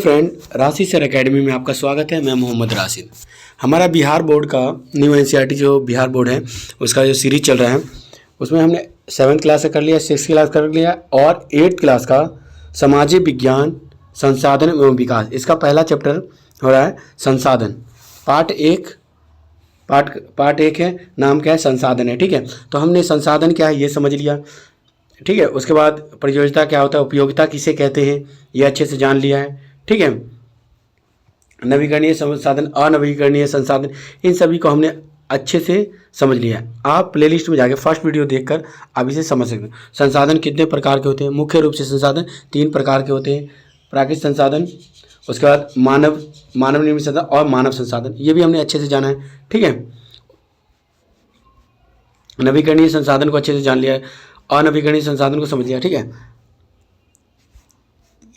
Friend, राशि sir academy में आपका स्वागत है। मैं मोहम्मद राशिद। हमारा बिहार बोर्ड का न्यू एनसीईआरटी जो बिहार बोर्ड है उसका जो सीरीज चल रहा है उसमें हमने 7th क्लास का कर लिया, 6th क्लास कर लिया और 8th क्लास का सामाजिक विज्ञान संसाधन एवं विकास, इसका पहला चैप्टर हो रहा है संसाधन। पार्ट एक है, नाम क्या है, संसाधन है। ठीक है, तो हमने संसाधन क्या है ये समझ लिया। ठीक है, उसके बाद प्रयोज्यता क्या होता है, उपयोगिता किसे कहते हैं ये अच्छे से जान लिया है। ठीक है, नवीकरणीय संसाधन, अनवीकरणीय संसाधन, इन सभी को हमने अच्छे से समझ लिया है। आप प्लेलिस्ट में जाके फर्स्ट वीडियो देखकर आप इसे समझ सकते हैं। संसाधन कितने प्रकार के होते हैं? मुख्य रूप से संसाधन 3 प्रकार के होते हैं, प्राकृतिक संसाधन, उसके बाद मानव निर्मित संसाधन और मानव संसाधन, ये भी हमने अच्छे से जाना है। ठीक है, नवीकरणीय संसाधन को अच्छे से जान लिया है, अनवीकरणीय संसाधन को समझ लिया। ठीक है,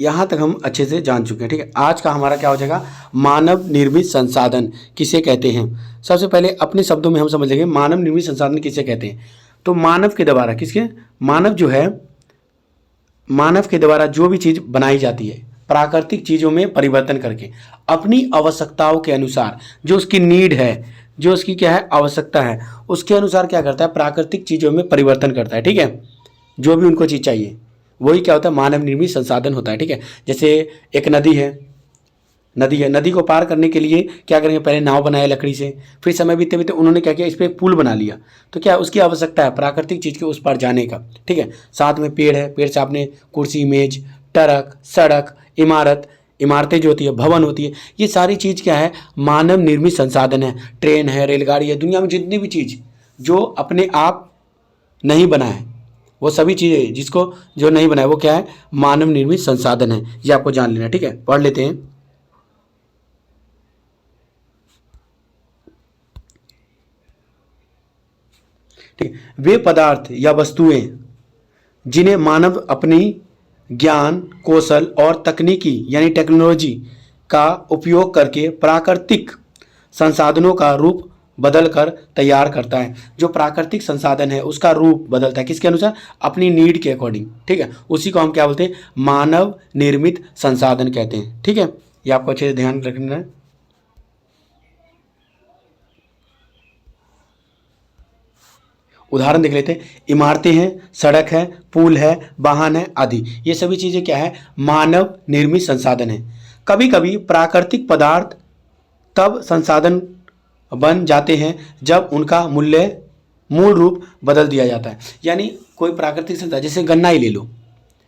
यहाँ तक हम अच्छे से जान चुके हैं। ठीक है, आज का हमारा क्या हो जाएगा, मानव निर्मित संसाधन किसे कहते हैं। सबसे पहले अपने शब्दों में हम समझ लेंगे मानव निर्मित संसाधन किसे कहते हैं। तो मानव के द्वारा, किसके, मानव जो है, मानव के द्वारा जो भी चीज़ बनाई जाती है प्राकृतिक चीज़ों में परिवर्तन करके अपनी आवश्यकताओं के अनुसार, जो उसकी नीड है, जो उसकी क्या है आवश्यकता है, उसके अनुसार क्या करता है, प्राकृतिक चीज़ों में परिवर्तन करता है। ठीक है, जो भी उनको चीज़ चाहिए वही क्या होता है, मानव निर्मित संसाधन होता है। ठीक है, जैसे एक नदी है, नदी को पार करने के लिए क्या करेंगे, पहले नाव बनाया लकड़ी से, फिर समय बीते बीते उन्होंने क्या किया, इस पर एक पुल बना लिया। तो क्या उसकी आवश्यकता है प्राकृतिक चीज़ के उस पार जाने का। ठीक है, साथ में पेड़ है, पेड़ से आपने कुर्सी, मेज, ट्रक, सड़क, इमारतें जो होती है, भवन होती है, ये सारी चीज़ क्या है, मानव निर्मित संसाधन है। ट्रेन है, रेलगाड़ी है, दुनिया में जितनी भी चीज़ जो अपने आप नहीं बना है, वो सभी चीज़ें जिसको जो नहीं बना है वो क्या है, मानव निर्मित संसाधन है। ये आपको जान लेना है। ठीक है, पढ़ लेते हैं। ठीक है, वे पदार्थ या वस्तुएं जिन्हें मानव अपनी ज्ञान, कौशल और तकनीकी यानी टेक्नोलॉजी का उपयोग करके प्राकृतिक संसाधनों का रूप बदलकर तैयार करता है। जो प्राकृतिक संसाधन है उसका रूप बदलता है, किसके अनुसार, अपनी नीड के अकॉर्डिंग। ठीक है, उसी को हम क्या बोलते हैं, मानव निर्मित संसाधन कहते हैं। ठीक है, ये आपको अच्छे से ध्यान रखना है। उदाहरण देख लेते हैं, इमारतें हैं, सड़क है, पुल है, वाहन है आदि, ये सभी चीज़ें क्या है, मानव निर्मित संसाधन है। कभी कभी प्राकृतिक पदार्थ तब संसाधन बन जाते हैं जब उनका मूल रूप बदल दिया जाता है। यानी कोई प्राकृतिक संसाधन, जैसे गन्ना ही ले लो,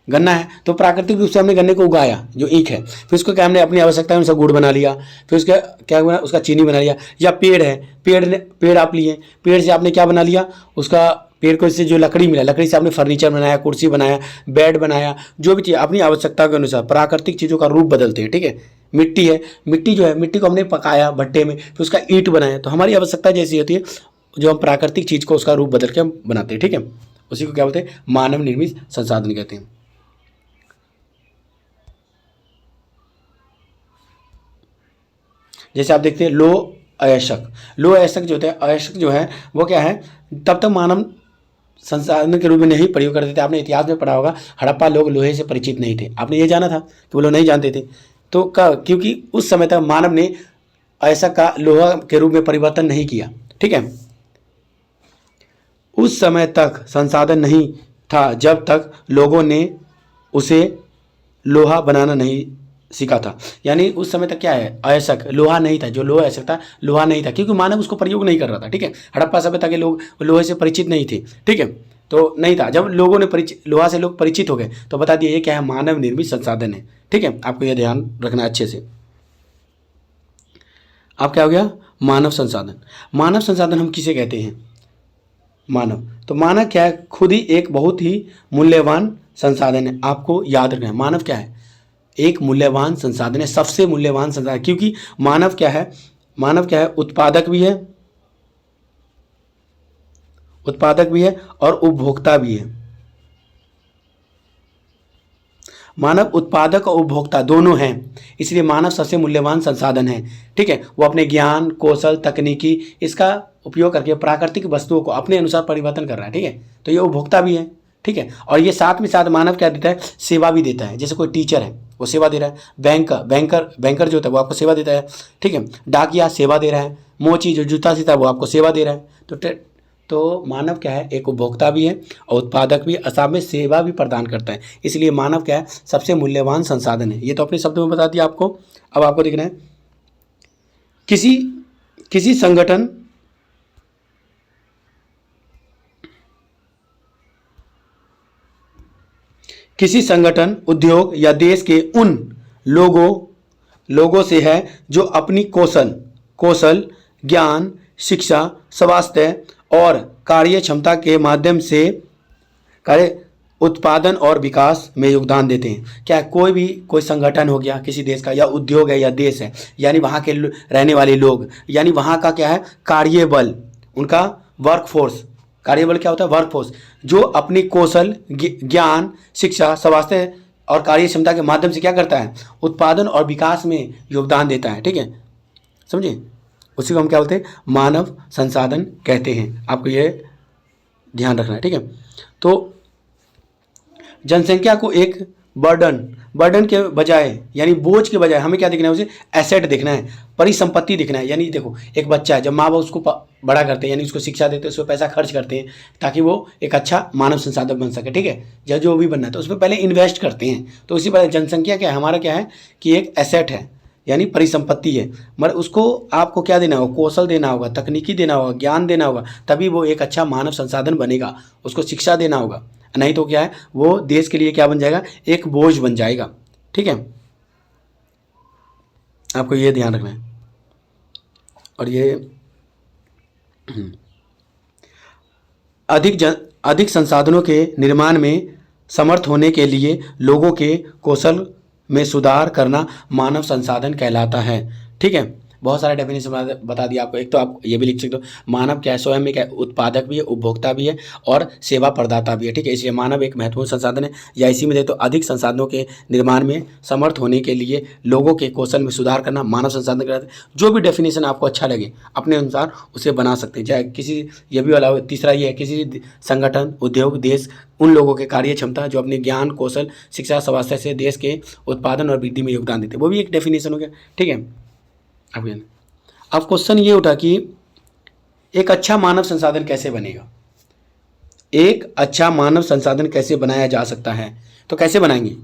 गन्ना है तो प्राकृतिक रूप से हमने गन्ने को उगाया, जो ईख है, फिर उसको क्या हमने अपनी आवश्यकता अनुसार गुड़ बना लिया, फिर उसका क्या हुआ, उसका चीनी बना लिया। या पेड़ है, पेड़ आप लिए, पेड़ से आपने क्या बना लिया, उसका पेड़ को इससे जो लकड़ी मिला, लकड़ी से आपने फर्नीचर बनाया, कुर्सी बनाया, बेड बनाया, जो भी चीज़ अपनी आवश्यकता के अनुसार प्राकृतिक चीज़ों का रूप बदलते हैं। ठीक है, मिट्टी है, मिट्टी जो है, मिट्टी को हमने पकाया भट्टे में, फिर उसका ईंट बनाया। तो हमारी आवश्यकता जैसी होती है, जो हम प्राकृतिक चीज़ को उसका रूप बदल के हम बनाते हैं। ठीक है, उसी को क्या बोलते हैं, मानव निर्मित संसाधन कहते हैं। जैसे आप देखते हैं लोह अयस्क जो होते हैं, अयस्क जो है वो क्या है, तब तक मानव संसाधन के रूप में नहीं प्रयोग करते थे। आपने इतिहास में पढ़ा होगा, हड़प्पा लोग लोहे से परिचित नहीं थे। आपने ये जाना था कि वो लोग नहीं जानते थे। तो क्योंकि उस समय तक मानव ने अयस्क का लोहा के रूप में परिवर्तन नहीं किया। ठीक है, उस समय तक संसाधन नहीं था जब तक लोगों ने उसे लोहा बनाना नहीं सीखा था। यानी उस समय तक क्या है, अयस्क लोहा नहीं था, जो लोहा अयस्क था लोहा नहीं था, क्योंकि मानव उसको प्रयोग नहीं कर रहा था। ठीक है, हड़प्पा सभ्यता के लोग लोहे से परिचित नहीं थे। ठीक है, तो नहीं था। जब लोगों ने लोहा से लोग परिचित हो गए तो बता दिए ये क्या है, मानव निर्मित संसाधन है। ठीक है, आपको यह ध्यान रखना अच्छे से। आप क्या हो गया, मानव संसाधन। मानव संसाधन हम किसे कहते हैं, मानव। तो मानव क्या है, खुद ही एक बहुत ही मूल्यवान संसाधन है। आपको याद रखना है, मानव क्या है, एक मूल्यवान संसाधन है, सबसे मूल्यवान संसाधन। क्योंकि मानव क्या है, उत्पादक भी है और उपभोक्ता भी है। मानव उत्पादक और उपभोक्ता दोनों हैं, इसलिए मानव सबसे मूल्यवान संसाधन है। ठीक है, वो अपने ज्ञान, कौशल, तकनीकी इसका उपयोग करके प्राकृतिक वस्तुओं को अपने अनुसार परिवर्तन कर रहा है। ठीक है, तो ये उपभोक्ता भी है, ठीक है। और ये साथ में साथ मानव क्या देता है, सेवा भी देता है। जैसे कोई टीचर है वो सेवा दे रहा है, बैंकर जो होता है वो आपको सेवा देता है, ठीक है। डाकिया सेवा दे रहा है, मोची जो जूता सीता है वो आपको सेवा दे रहा है। तो मानव क्या है, एक उपभोक्ता भी है और उत्पादक भी, साथ में सेवा भी प्रदान करता है। इसलिए मानव क्या है, सबसे मूल्यवान संसाधन है। ये तो अपने शब्दों में बता दिया आपको। अब आपको देखना है किसी किसी संगठन उद्योग या देश के उन लोगों से है जो अपनी कौशल ज्ञान शिक्षा स्वास्थ्य और कार्य क्षमता के माध्यम से कार्य उत्पादन और विकास में योगदान देते हैं। क्या कोई संगठन हो गया किसी देश का, या उद्योग है या देश है, यानी वहाँ के रहने वाले लोग, यानी वहाँ का क्या है, कार्यबल, उनका वर्कफोर्स। कार्यबल क्या होता है, वर्कफोर्स, जो अपनी कौशल ज्ञान शिक्षा स्वास्थ्य और कार्य क्षमता के माध्यम से क्या करता है, उत्पादन और विकास में योगदान देता है, ठीक है, समझे। उसी को हम क्या बोलते हैं, मानव संसाधन कहते हैं। आपको ये ध्यान रखना है, ठीक है। तो जनसंख्या को एक बर्डन के बजाय, यानी बोझ के बजाय हमें क्या देखना है, उसे एसेट देखना है, परिसंपत्ति देखना है। यानी देखो एक बच्चा है, जब माँ बाप उसको बड़ा करते हैं, यानी उसको शिक्षा देते हैं, उसको पैसा खर्च करते हैं ताकि वो एक अच्छा मानव संसाधन बन सके, ठीक है, या जो भी बनना है तो उसमें पहले इन्वेस्ट करते हैं। तो उसी पर जनसंख्या क्या है, हमारा क्या है कि एक एसेट है, यानी परिसंपत्ति है। मगर उसको आपको क्या देना होगा, कौशल देना होगा, तकनीकी देना होगा, ज्ञान देना होगा, तभी वो एक अच्छा मानव संसाधन बनेगा। उसको शिक्षा देना होगा, नहीं तो क्या है, वो देश के लिए क्या बन जाएगा, एक बोझ बन जाएगा, ठीक है। आपको ये ध्यान रखना है। और ये अधिक संसाधनों के निर्माण में समर्थ होने के लिए लोगों के कौशल में सुधार करना मानव संसाधन कहलाता है, ठीक है। बहुत सारे डेफिनेशन बता दिया आपको। एक तो आप ये भी लिख सकते हो, मानव क्या है, स्वयं में क्या है, उत्पादक भी है, उपभोक्ता भी है और सेवा प्रदाता भी है, ठीक है। इसलिए मानव एक महत्वपूर्ण संसाधन है। या इसी में देख तो अधिक संसाधनों के निर्माण में समर्थ होने के लिए लोगों के कौशल में सुधार करना मानव संसाधन कहलाता है। जो भी डेफिनेशन आपको अच्छा लगे अपने अनुसार उसे बना सकते हैं। चाहे किसी, ये भी वाला तीसरा ये है, किसी संगठन उद्योग देश उन लोगों के कार्य क्षमता जो अपने ज्ञान कौशल शिक्षा स्वास्थ्य से देश के उत्पादन और वृद्धि में योगदान देते हैं, वो भी एक डेफिनेशन हो गया, ठीक है। अब क्वेश्चन ये उठा कि एक अच्छा मानव संसाधन कैसे बनेगा, एक अच्छा मानव संसाधन कैसे बनाया जा सकता है, तो कैसे बनाएंगे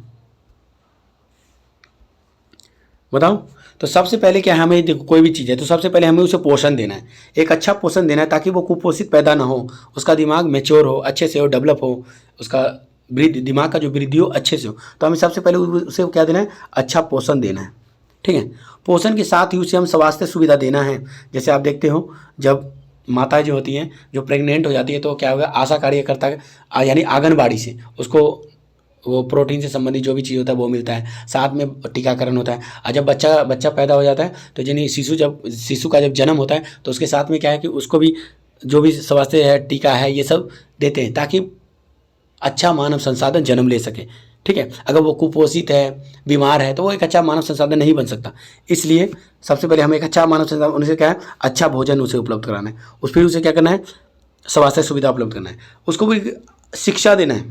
बताओ। तो सबसे पहले क्या है, हमें देखो कोई भी चीज़ है तो सबसे पहले हमें उसे पोषण देना है, एक अच्छा पोषण देना है ताकि वो कुपोषित पैदा ना हो, उसका दिमाग मैच्योर हो, अच्छे से हो, डेवलप हो, उसका दिमाग का जो वृद्धि हो अच्छे से हो। तो हमें सबसे पहले उसे क्या देना है, अच्छा पोषण देना है, ठीक है। पोषण के साथ ही उसे हम स्वास्थ्य सुविधा देना है। जैसे आप देखते हो जब माता जो होती हैं, जो प्रेग्नेंट हो जाती है, तो क्या होगा, आशा कार्यकर्ता यानी आंगनबाड़ी से उसको वो प्रोटीन से संबंधित जो भी चीज़ होता है वो मिलता है, साथ में टीकाकरण होता है। और जब बच्चा पैदा हो जाता है तो यानी शिशु का जब जन्म होता है तो उसके साथ में क्या है कि उसको भी जो भी स्वास्थ्य है, टीका है, ये सब देते हैं ताकि अच्छा मानव संसाधन जन्म ले सके, ठीक है। अगर वो कुपोषित है, बीमार है, तो वो एक अच्छा मानव संसाधन नहीं बन सकता। इसलिए सबसे पहले हमें एक अच्छा मानव संसाधन, उनसे क्या है, अच्छा भोजन उसे उपलब्ध कराना है, फिर उसे क्या करना है, स्वास्थ्य सुविधा उपलब्ध करना है, उसको भी शिक्षा देना है,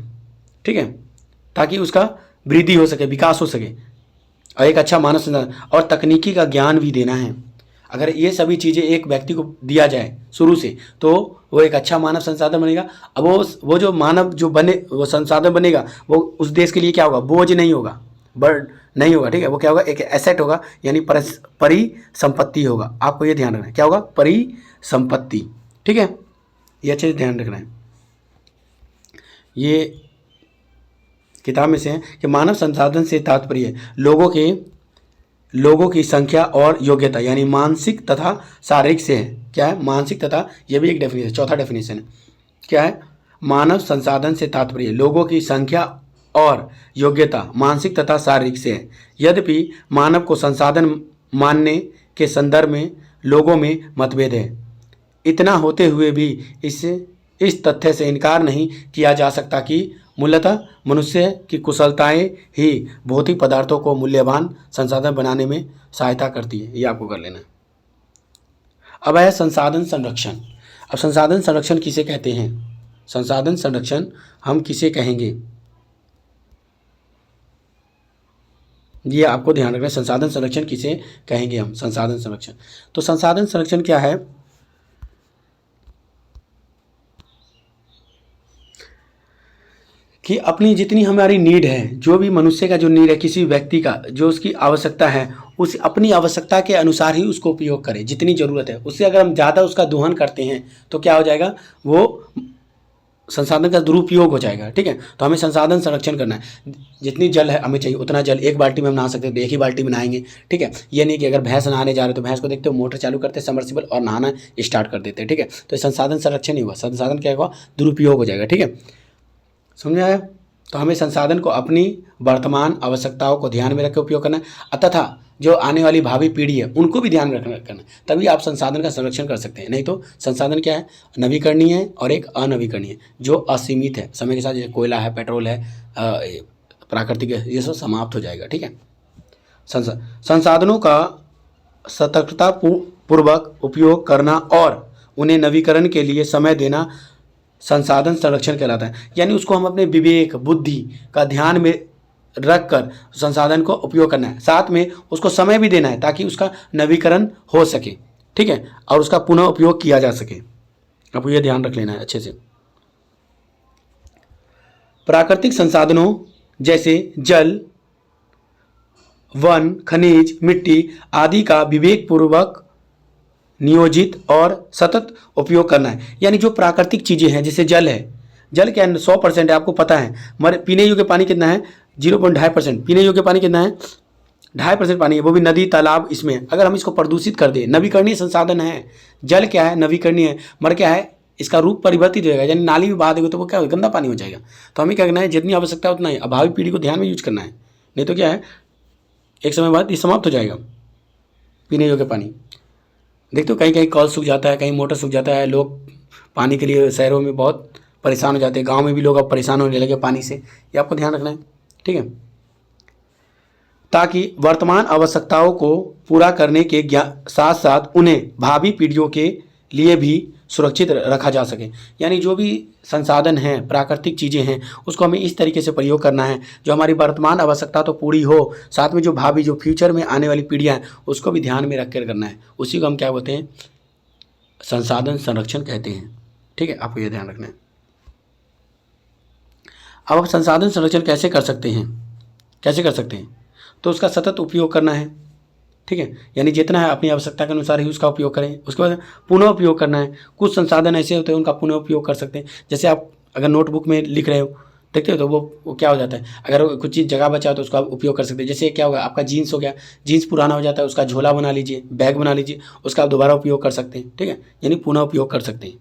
ठीक है, ताकि उसका वृद्धि हो सके, विकास हो सके, और एक अच्छा मानव संसाधन और तकनीकी का ज्ञान भी देना है। अगर ये सभी चीज़ें एक व्यक्ति को दिया जाए शुरू से तो वो एक अच्छा मानव संसाधन बनेगा। अब वो जो मानव जो बने, वो संसाधन बनेगा, वो उस देश के लिए क्या होगा, बोझ नहीं होगा, बर्ड नहीं होगा, ठीक है। वो क्या होगा, एक एसेट होगा, यानी परिसंपत्ति होगा। आपको ये ध्यान रखना है, क्या होगा, परिसंपत्ति, ठीक है। ये अच्छे से ध्यान रखना है। ये किताब में से है कि मानव संसाधन से तात्पर्य लोगों की संख्या और योग्यता, यानी मानसिक तथा शारीरिक से है। क्या है, मानसिक तथा, यह भी एक डेफिनेशन, चौथा डेफिनेशन है। क्या है, मानव संसाधन से तात्पर्य लोगों की संख्या और योग्यता मानसिक तथा शारीरिक से है। यद्यपि मानव को संसाधन मानने के संदर्भ में लोगों में मतभेद है, इतना होते हुए भी इस तथ्य से इनकार नहीं किया जा सकता कि मूलतः मनुष्य की कुशलताएं ही भौतिक पदार्थों को मूल्यवान संसाधन बनाने में सहायता करती है। ये आपको कर लेना है। अब है संसाधन संरक्षण। अब संसाधन संरक्षण किसे कहते हैं, संसाधन संरक्षण हम किसे कहेंगे, ये आपको ध्यान रखना है। संसाधन संरक्षण किसे कहेंगे हम, संसाधन संरक्षण। तो संसाधन संरक्षण क्या है कि अपनी जितनी हमारी नीड है, जो भी मनुष्य का जो नीड है, किसी व्यक्ति का जो उसकी आवश्यकता है, उस अपनी आवश्यकता के अनुसार ही उसको उपयोग करें। जितनी ज़रूरत है उससे अगर हम ज़्यादा उसका दोहन करते हैं तो क्या हो जाएगा, वो संसाधन का दुरुपयोग हो जाएगा। ठीक है, तो हमें संसाधन संरक्षण करना है। जितनी जल है हमें चाहिए उतना जल, एक बाल्टी में हम नहा सकते हैं तो एक ही बाल्टी में नहाएंगे। ठीक है, ये नहीं कि अगर भैंस नहाने जा रहे तो भैंस को देखते हो मोटर चालू करते हैं सबमर्सिबल और नहाना स्टार्ट कर देते हैं। ठीक है, तो ये संसाधन संरक्षण नहीं हुआ, संसाधन क्या हुआ, दुरुपयोग हो जाएगा। ठीक है, समझ में आया। तो हमें संसाधन को अपनी वर्तमान आवश्यकताओं को ध्यान में रखकर उपयोग करना है, तथा जो आने वाली भावी पीढ़ी है उनको भी ध्यान में करना है, तभी आप संसाधन का संरक्षण कर सकते हैं। नहीं तो संसाधन क्या है, नवीकरणीय है और एक अनवीकरणीय जो असीमित है। समय के साथ जैसे कोयला है, पेट्रोल है, प्राकृतिक है, ये सब समाप्त हो जाएगा। ठीक है, संसाधनों का सतर्कता पूर्वक उपयोग करना और उन्हें नवीकरण के लिए समय देना संसाधन संरक्षण कहलाता है। यानी उसको हम अपने विवेक बुद्धि का ध्यान में रख कर संसाधन को उपयोग करना है, साथ में उसको समय भी देना है ताकि उसका नवीकरण हो सके। ठीक है, और उसका पुनः उपयोग किया जा सके। आपको यह ध्यान रख लेना है अच्छे से। प्राकृतिक संसाधनों जैसे जल, वन, खनिज, मिट्टी आदि का विवेक पूर्वक नियोजित और सतत उपयोग करना है। यानी जो प्राकृतिक चीज़ें हैं, जैसे जल है, जल क्या है 100% है, आपको पता है। हमारे पीने योग्य पानी कितना है, 0.2%। पीने योग्य पानी कितना है, 2.5% पानी है, वो भी नदी तालाब। इसमें अगर हम इसको प्रदूषित कर दें, नवीकरणीय संसाधन है, जल क्या है, नवीकरणीय है, मगर क्या है, इसका रूप परिवर्तित हो जाएगा। यानी नाली में बहा देंगे तो वो क्या होगा, गंदा पानी हो जाएगा। तो हमें क्या करना है, जितनी आवश्यकता है उतना ही, भावी पीढ़ी को ध्यान में यूज करना है, नहीं तो क्या है, एक समय बाद ये समाप्त हो जाएगा पीने योग्य पानी। देखते हो कहीं कहीं कॉल सूख जाता है, कहीं मोटर सूख जाता है, लोग पानी के लिए शहरों में बहुत परेशान हो जाते हैं। गांव में भी लोग अब परेशान होने लगे पानी से, ये आपको ध्यान रखना है। ठीक है, ताकि वर्तमान आवश्यकताओं को पूरा करने के साथ साथ उन्हें भावी पीढ़ियों के लिए भी सुरक्षित रखा जा सके। यानी जो भी संसाधन हैं, प्राकृतिक चीज़ें हैं, उसको हमें इस तरीके से प्रयोग करना है जो हमारी वर्तमान आवश्यकता तो पूरी हो, साथ में जो भावी जो फ्यूचर में आने वाली पीढ़ियाँ हैं उसको भी ध्यान में रख कर करना है। उसी को हम क्या बोलते हैं, संसाधन संरक्षण कहते हैं। ठीक है, आपको ये ध्यान रखना है। अब आप संसाधन संरक्षण कैसे कर सकते हैं, कैसे कर सकते हैं, तो उसका सतत उपयोग करना है। ठीक है, यानी जितना है अपनी आवश्यकता के अनुसार ही उसका उपयोग करें। उसके बाद पुनः उपयोग करना है। कुछ संसाधन ऐसे होते हैं उनका पुनः उपयोग कर सकते हैं। जैसे आप अगर नोटबुक में लिख रहे हो, देखते हो तो वो क्या हो जाता है, अगर कुछ चीज़ जगह बचा हो तो उसका उपयोग कर सकते हैं। जैसे क्या होगा, आपका जीन्स हो गया, जीन्स पुराना हो जाता है, उसका झोला बना लीजिए, बैग बना लीजिए, उसका आप दोबारा उपयोग कर सकते हैं। ठीक है, यानी पुनः उपयोग कर सकते हैं।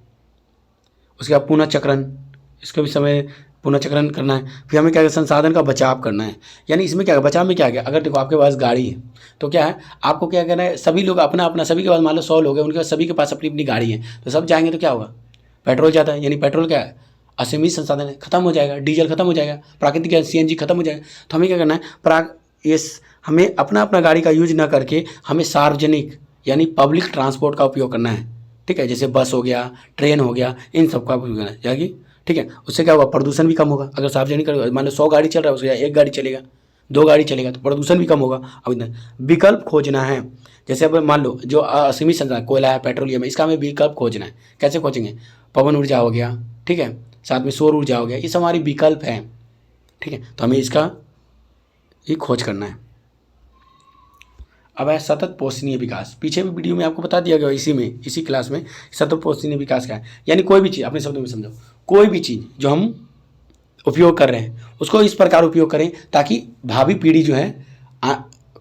उसके बाद पुनः चक्रण, इसका भी समय पुनः चक्रण करना है। फिर हमें क्या है, संसाधन का बचाव करना है। यानी इसमें क्या है, बचाव में क्या है, अगर देखो आपके पास गाड़ी है तो क्या है, आपको क्या करना है, सभी लोग अपना अपना, सभी के पास मान लो 100 लोग हैं, उनके पास सभी के पास अपनी अपनी गाड़ी है, तो सब जाएंगे तो क्या होगा, पेट्रोल जाता है। यानी पेट्रोल क्या है, असीमित संसाधन है, खत्म हो जाएगा। डीजल खत्म हो जाएगा, प्राकृतिक गैस CNG खत्म हो जाएगा। तो हमें क्या करना है, हमें अपना अपना गाड़ी का यूज ना करके हमें सार्वजनिक यानी पब्लिक ट्रांसपोर्ट का उपयोग करना है। ठीक है, जैसे बस हो गया, ट्रेन हो गया, इन सब का उपयोग करना है। ठीक है, उससे क्या होगा, प्रदूषण भी कम होगा। अगर सार्वजनिक मान लो 100 गाड़ी चल रहा है, उसके एक गाड़ी चलेगा, 2 गाड़ी चलेगा, तो प्रदूषण भी कम होगा। अब इतना विकल्प खोजना है। जैसे अब मान लो जो असीमित संसाधन कोयला है, पेट्रोलियम है, इसका हमें विकल्प खोजना है। कैसे खोजेंगे, पवन ऊर्जा हो गया, ठीक है, साथ में सौर ऊर्जा हो गया, ये सब हमारी विकल्प है। ठीक है, तो हमें इसका ही खोज करना है। अब है सतत पोषणीय विकास। पीछे भी वीडियो में आपको बता दिया गया, इसी क्लास में सतत पोषणीय विकास क्या है। यानी कोई भी चीज़, अपने शब्दों में समझो, कोई भी चीज़ जो हम उपयोग कर रहे हैं उसको इस प्रकार उपयोग करें ताकि भावी पीढ़ी जो है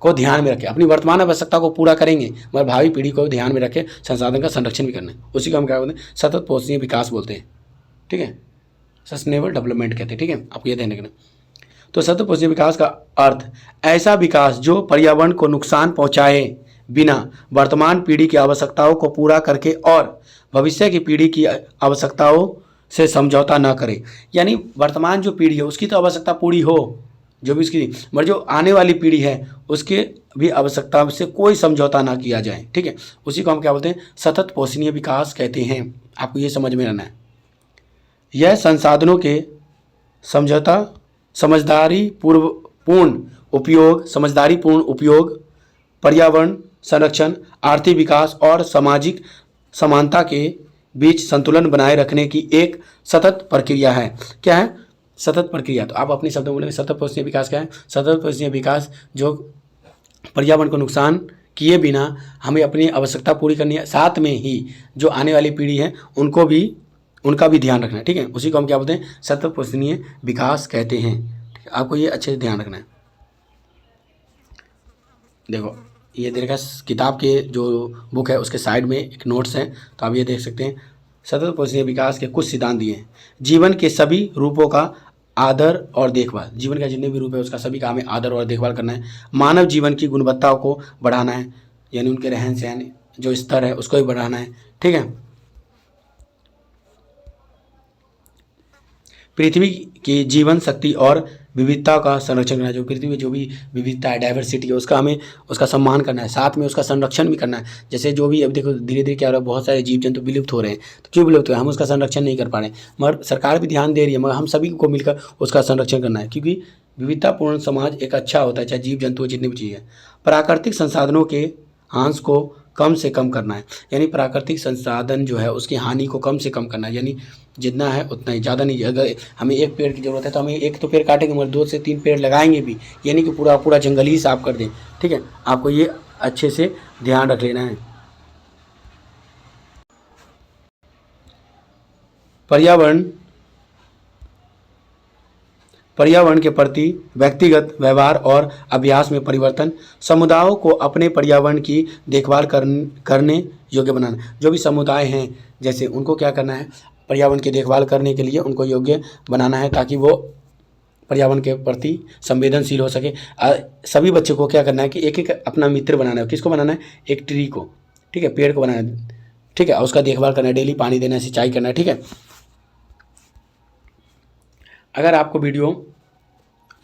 को ध्यान में रखे। अपनी वर्तमान आवश्यकता को पूरा करेंगे मगर भावी पीढ़ी को ध्यान में रखे, संसाधन का संरक्षण भी करना है। उसी को हम क्या बोलते हैं, सतत पोषणीय विकास बोलते हैं। ठीक है, सस्टेनेबल डेवलपमेंट कहते हैं। ठीक है, आपको ये ध्यान रखना। तो सतत पोषणीय विकास का अर्थ ऐसा विकास जो पर्यावरण को नुकसान पहुंचाए बिना वर्तमान पीढ़ी की आवश्यकताओं को पूरा करके और भविष्य की पीढ़ी की आवश्यकताओं से समझौता न करे। यानी वर्तमान जो पीढ़ी है उसकी तो आवश्यकता पूरी हो, जो भी उसकी, मगर जो आने वाली पीढ़ी है उसके भी आवश्यकता से कोई समझौता ना किया जाए। ठीक है, उसी को हम क्या बोलते हैं, सतत पोषणीय विकास कहते हैं। आपको ये समझ में रहना है। यह संसाधनों के समझौता समझदारीपूर्ण उपयोग, पर्यावरण संरक्षण, आर्थिक विकास और सामाजिक समानता के बीच संतुलन बनाए रखने की एक सतत प्रक्रिया है। क्या है? सतत प्रक्रिया। तो आप अपने शब्दों में बोलेंगे सतत परिवर्तनीय विकास क्या है? सतत परिवर्तनीय विकास जो पर्यावरण को नुकसान किए बिना हमें अपनी आवश्यकता पूरी करनी है, साथ में ही जो आने वाली पीढ़ी है उनका भी ध्यान रखना है। ठीक है, उसी को हम क्या बोलते हैं? सतत परिवर्तनीय विकास कहते हैं। ठीक है, आपको ये अच्छे से ध्यान रखना है। देखो ये देखा किताब के जो बुक है उसके साइड में एक नोट्स है, तो आप ये देख सकते हैं। सतत परिवर्तनीय विकास के कुछ सिद्धांत दिए हैं। जीवन के सभी रूपों का आदर और देखभाल, जीवन का जितने भी रूप है उसका सभी का हमें आदर और देखभाल करना है। मानव जीवन की गुणवत्ता को बढ़ाना है, यानी उनके रहन सहन जो स्तर है उसको भी बढ़ाना है। ठीक है, पृथ्वी की जीवन शक्ति और विविधता का संरक्षण करना है। जो पृथ्वी में जो भी विविधता है, डाइवर्सिटी है, उसका सम्मान करना है, साथ में उसका संरक्षण भी करना है। जैसे जो भी अब देखो धीरे धीरे क्या हो रहा है, बहुत सारे जीव जंतु विलुप्त हो रहे हैं। तो क्यों विलुप्त हो रहे हैं? हम उसका संरक्षण नहीं कर पा रहे हैं, मगर सरकार भी ध्यान दे रही है, मगर हम सभी को मिलकर उसका संरक्षण करना है, क्योंकि विविधतापूर्ण समाज एक अच्छा होता है, चाहे जीव जंतु जितनी भी चीज़ है। प्राकृतिक संसाधनों के हांस को कम से कम करना है, यानी प्राकृतिक संसाधन जो है उसकी हानि को कम से कम करना है, यानी जितना है उतना ही, ज़्यादा नहीं। अगर हमें एक पेड़ की ज़रूरत है तो हमें एक तो पेड़ काटेंगे, मगर 2 से 3 पेड़ लगाएंगे भी, यानी कि पूरा जंगल ही साफ कर दें। ठीक है, आपको ये अच्छे से ध्यान रख लेना है। पर्यावरण के प्रति व्यक्तिगत व्यवहार और अभ्यास में परिवर्तन, समुदायों को अपने पर्यावरण की देखभाल करने योग्य बनाना। जो भी समुदाय हैं जैसे उनको क्या करना है? पर्यावरण की देखभाल करने के लिए उनको योग्य बनाना है, ताकि वो पर्यावरण के प्रति संवेदनशील हो सके। सभी बच्चों को क्या करना है कि एक एक अपना मित्र बनाना है। किसको बनाना है? एक ट्री को, ठीक है, पेड़ को बनाना है। ठीक है, उसका देखभाल करना है, डेली पानी देना है, सिंचाई करना है। ठीक है, अगर आपको वीडियो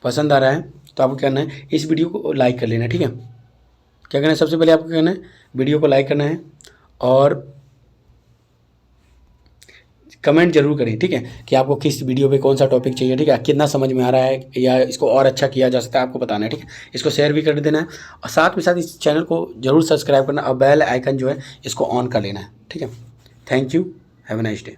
पसंद आ रहा है तो आपको क्या करना है? इस वीडियो को लाइक कर लेना है। ठीक है, क्या करना है? सबसे पहले आपको क्या करना है? वीडियो को लाइक करना है और कमेंट जरूर करें। ठीक है, कि आपको किस वीडियो पे कौन सा टॉपिक चाहिए। ठीक है, कितना समझ में आ रहा है या इसको और अच्छा किया जा सकता है आपको बताना है। ठीक है, इसको शेयर भी कर देना है और साथ में साथ इस चैनल को जरूर सब्सक्राइब करना और बेल आइकन जो है इसको ऑन कर लेना है। ठीक है, thank you, have a nice day.